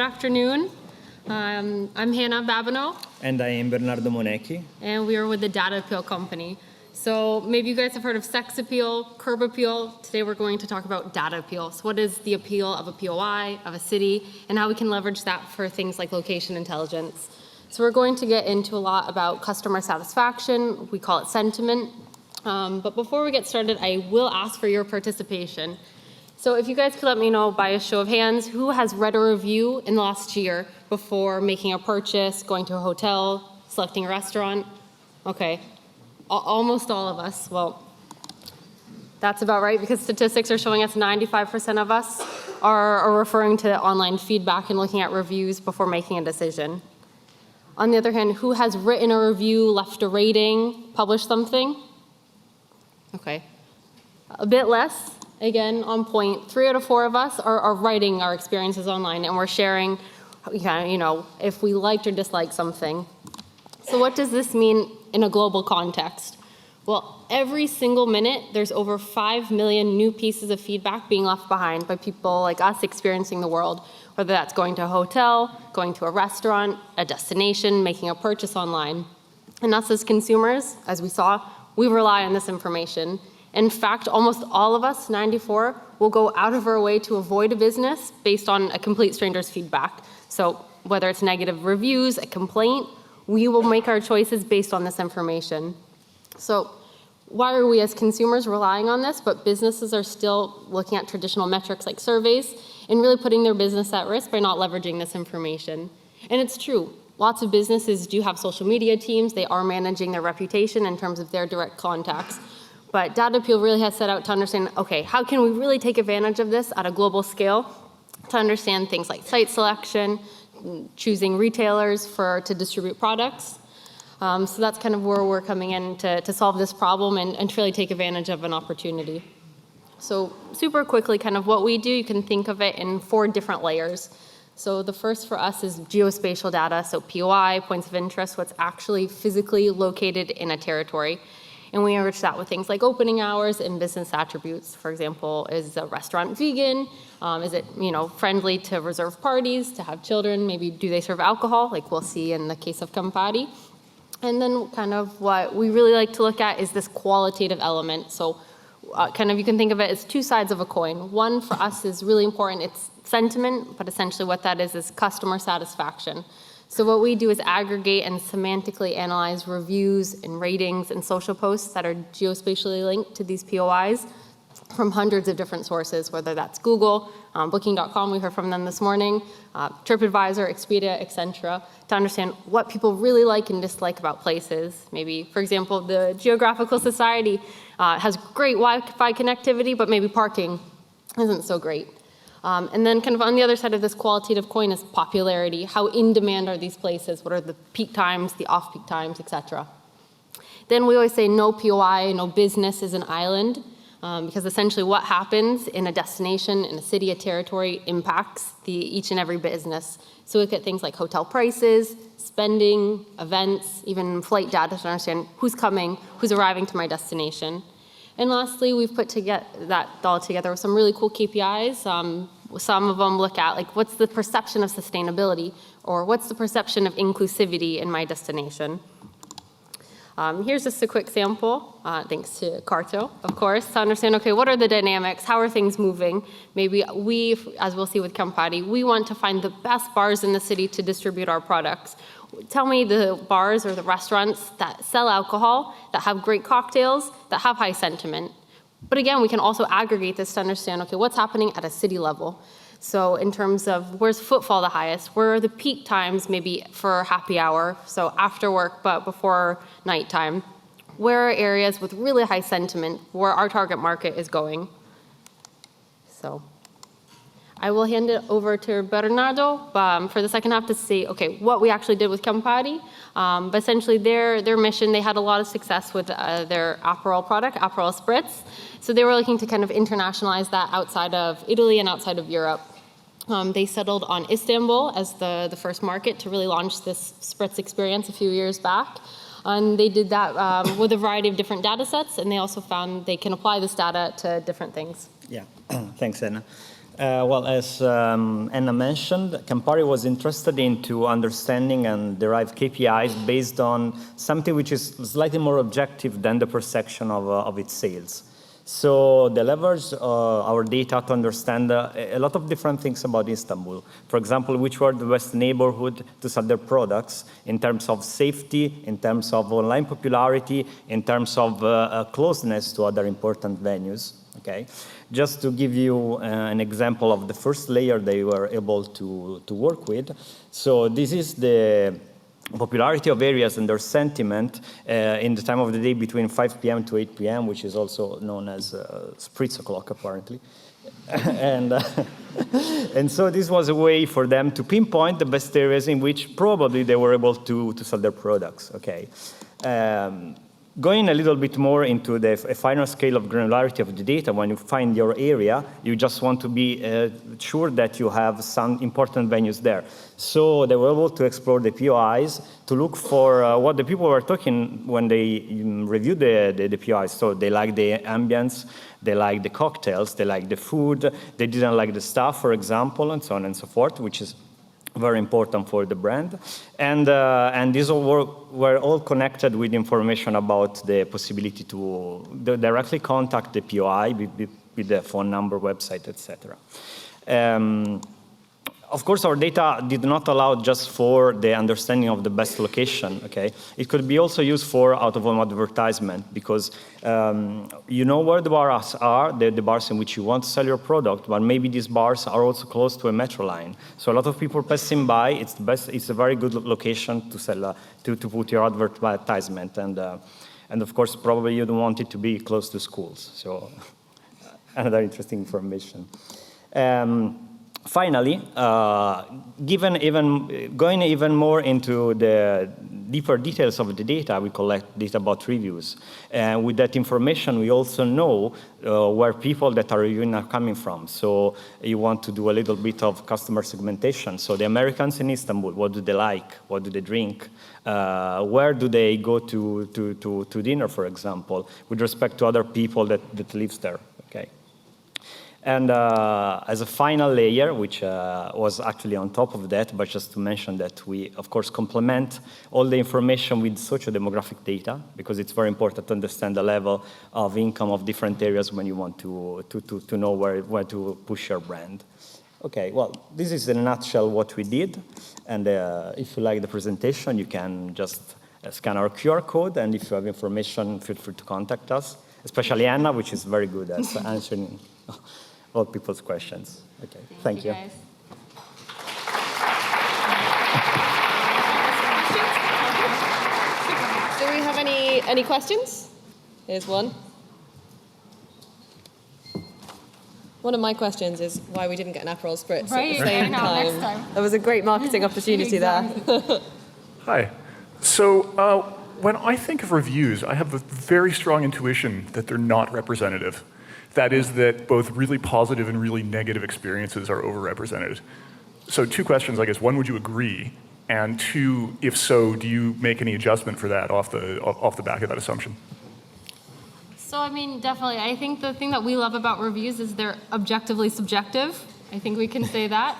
afternoon. I'm Hannah Babineau. And I am Bernardo Monecchi. And we are with the Data Appeal Company. So maybe you guys have heard of sex appeal, curb appeal. Today we're going to talk about data appeal. So what is the appeal of a POI, of a city, and how we can leverage that for things like location intelligence. So we're going to get into a lot about customer satisfaction. We call it sentiment. But before we get started, I will ask for your participation. So if you guys could let me know by a show of hands, who has read a review in the last year before making a purchase, going to a hotel, selecting a restaurant? Okay, almost all of us. Well, that's about right because statistics are showing us 95% of us are referring to online feedback and looking at reviews before making a decision. On the other hand, who has written a review, left a rating, published something? Okay, a bit less. Again, on point, 3 out of 4 of us are writing our experiences online and we're sharing, if we liked or disliked something. So what does this mean in a global context? Well, every single minute, there's over 5 million new pieces of feedback being left behind by people like us experiencing the world, whether that's going to a hotel, going to a restaurant, a destination, making a purchase online. And us as consumers, as we saw, we rely on this information. In fact, almost all of us, 94, will go out of our way to avoid a business based on a complete stranger's feedback. So whether it's negative reviews, a complaint, we will make our choices based on this information. So why are we as consumers relying on this, but businesses are still looking at traditional metrics like surveys and really putting their business at risk by not leveraging this information? And it's true. Lots of businesses do have social media teams. They are managing their reputation in terms of their direct contacts. But Data Appeal really has set out to understand, okay, how can we really take advantage of this at a global scale to understand things like site selection, choosing retailers to distribute products. So that's kind of where we're coming in to solve this problem and to really take advantage of an opportunity. So super quickly, kind of what we do, you can think of it in 4 different layers. So the first for us is geospatial data, so POI, points of interest, what's actually physically located in a territory. And we enrich that with things like opening hours and business attributes. For example, is a restaurant vegan? Is it friendly to reserve parties, to have children? Maybe do they serve alcohol, like we'll see in the case of Campari? And then kind of what we really like to look at is this qualitative element. So kind of you can think of it as 2 sides of a coin. One for us is really important. It's sentiment, but essentially what that is customer satisfaction. So what we do is aggregate and semantically analyze reviews and ratings and social posts that are geospatially linked to these POIs from hundreds of different sources, whether that's Google, Booking.com, we heard from them this morning, TripAdvisor, Expedia, etc., to understand what people really like and dislike about places. Maybe, for example, the Geographical Society has great Wi-Fi connectivity, but maybe parking isn't so great. And then kind of on the other side of this qualitative coin is popularity. How in demand are these places? What are the peak times, the off-peak times, etc. Then we always say no POI, no business is an island, because essentially what happens in a destination, in a city, a territory, impacts each and every business. So we look at things like hotel prices, spending, events, even flight data to understand who's coming, who's arriving to my destination. And lastly, we've put that all together with some really cool KPIs. Some of them look at like what's the perception of sustainability or what's the perception of inclusivity in my destination. Here's just a quick sample, thanks to Carto, of course, to understand, okay, what are the dynamics? How are things moving? Maybe we, as we'll see with Campari, we want to find the best bars in the city to distribute our products. Tell me the bars or the restaurants that sell alcohol, that have great cocktails, that have high sentiment. But again, we can also aggregate this to understand, okay, what's happening at a city level? So in terms of where's footfall the highest, where are the peak times maybe for happy hour, so after work but before nighttime? Where are areas with really high sentiment where our target market is going? So I will hand it over to Bernardo for the second half to see, okay, what we actually did with Campari. But essentially their mission, they had a lot of success with their Aperol product, Aperol Spritz. So they were looking to kind of internationalize that outside of Italy and outside of Europe. They settled on Istanbul as the first market to really launch this Spritz experience a few years back. And they did that with a variety of different data sets, and they also found they can apply this data to different things. Yeah, thanks, Anna. Well, as Anna mentioned, Campari was interested into understanding and derive KPIs based on something which is slightly more objective than the perception of its sales. So they leveraged our data to understand a lot of different things about Istanbul. For example, which were the best neighborhood to sell their products in terms of safety, in terms of online popularity, in terms of closeness to other important venues. Okay, just to give you an example of the first layer they were able to work with. So this is the popularity of areas and their sentiment in the time of the day between 5 p.m. to 8 p.m., which is also known as Spritz o'clock, apparently. And so this was a way for them to pinpoint the best areas in which probably they were able to sell their products, okay? Going a little bit more into the finer scale of granularity of the data, when you find your area, you just want to be sure that you have some important venues there. So they were able to explore the POIs to look for what the people were talking when they reviewed the POIs. So they like the ambience, they like the cocktails, they like the food, they didn't like the staff, for example, and so on and so forth, which is very important for the brand. And these all were all connected with information about the possibility to directly contact the POI with the phone number, website, etc. Of course, our data did not allow just for the understanding of the best location, okay? It could be also used for out-of-home advertisement because you know where the bars are, the bars in which you want to sell your product, but maybe these bars are also close to a metro line. So a lot of people passing by, it's a very good location to sell, to put your advertisement. And of course, probably you don't want it to be close to schools. So another interesting information. Finally, going even more into the deeper details of the data, we collect data about reviews. And with that information, we also know where people that are reviewing are coming from. So you want to do a little bit of customer segmentation. So the Americans in Istanbul, what do they like? What do they drink? Where do they go to dinner, for example, with respect to other people that lives there, okay? And as a final layer, which was actually on top of that, but just to mention that we, of course, complement all the information with socio-demographic data, because it's very important to understand the level of income of different areas when you want to know where to push your brand. Okay, well, this is in a nutshell what we did. And if you like the presentation, you can just scan our QR code. And if you have information, feel free to contact us, especially Anna, which is very good at answering all people's questions. Okay, thank you. Guys. Do we have any questions? Here's one. One of my questions is why we didn't get an Aperol Spritz Right, at the same I know, time. next time. That was a great marketing opportunity there. Hi. So when I think of reviews, I have a very strong intuition that they're not representative. That is that both really positive and really negative experiences are overrepresented. So 2 questions, I guess. 1, would you agree? And 2, if so, do you make any adjustment for that off the back of that assumption? So, I mean, definitely. I think the thing that we love about reviews is they're objectively subjective. I think we can say that.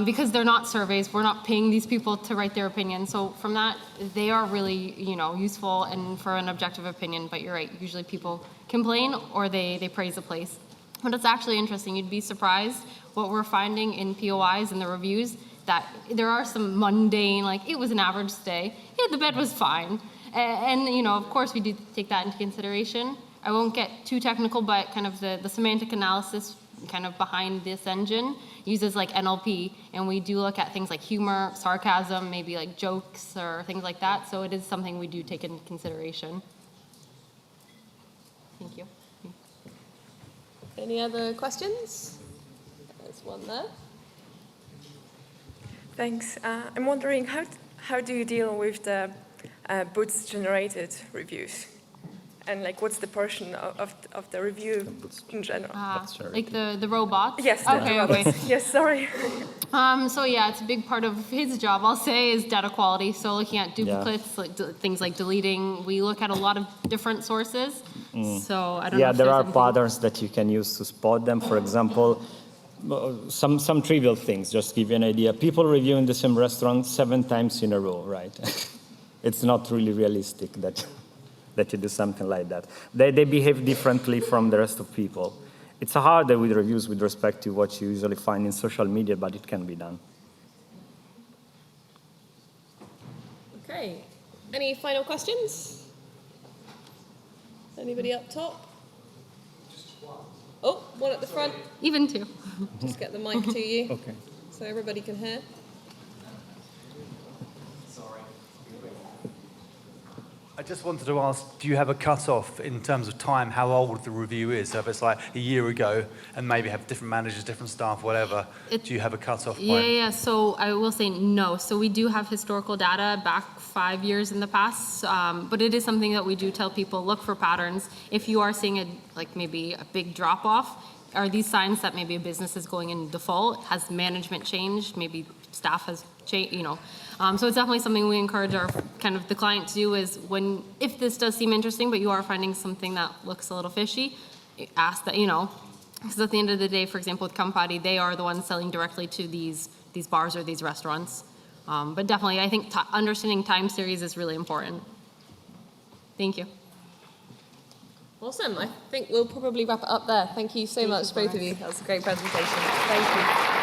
Because they're not surveys, we're not paying these people to write their opinion. So from that, they are really, useful and for an objective opinion. But you're right, usually people complain or they praise a place. But it's actually interesting. You'd be surprised what we're finding in POIs and the reviews, that there are some mundane, like it was an average stay. Yeah, the bed was fine. And of course we do take that into consideration. I won't get too technical, but kind of the semantic analysis kind of behind this engine uses like NLP, and we do look at things like humor, sarcasm, maybe like jokes or things like that. So it is something we do take into consideration. Thank you. Any other questions? There's one there. Thanks. I'm wondering, how do you deal with the bots-generated reviews? And what's the portion of the review in general? Like the robots? Yes. Okay. Yes, sorry. So yeah, it's a big part of his job, I'll say, is data quality. So looking at duplicates, things like deleting. We look at a lot of different sources. So I don't know if there are anything. patterns that you can use to spot them. For example, some trivial things, just to give you an idea. People reviewing the same restaurant 7 times in a row, right? It's not really realistic that you do something like that. They behave differently from the rest of people. It's harder with reviews with respect to what you usually find in social media, but it can be done. Okay. Any final questions? Anybody up top? Oh, one at the front. Even 2. Just get the mic to you Okay. so everybody can hear. I just wanted to ask, do you have a cut-off in terms of time, how old the review is? So if it's like a year ago and maybe have different managers, different staff, whatever, do you have a cut-off point? Yeah. So I will say no. So we do have historical data back 5 years in the past, but it is something that we do tell people, look for patterns. If you are seeing maybe a big drop-off, are these signs that maybe a business is going in default? Has management changed? Maybe staff has changed, So it's definitely something we encourage the client to do is if this does seem interesting, but you are finding something that looks a little fishy, ask that, because at the end of the day, for example, with Campari, they are the ones selling directly to these bars or these restaurants. But definitely, I think understanding time series is really important. Thank you. Awesome. I think we'll probably wrap it up there. Thank you so much, both of you. That was a great presentation. Thank you.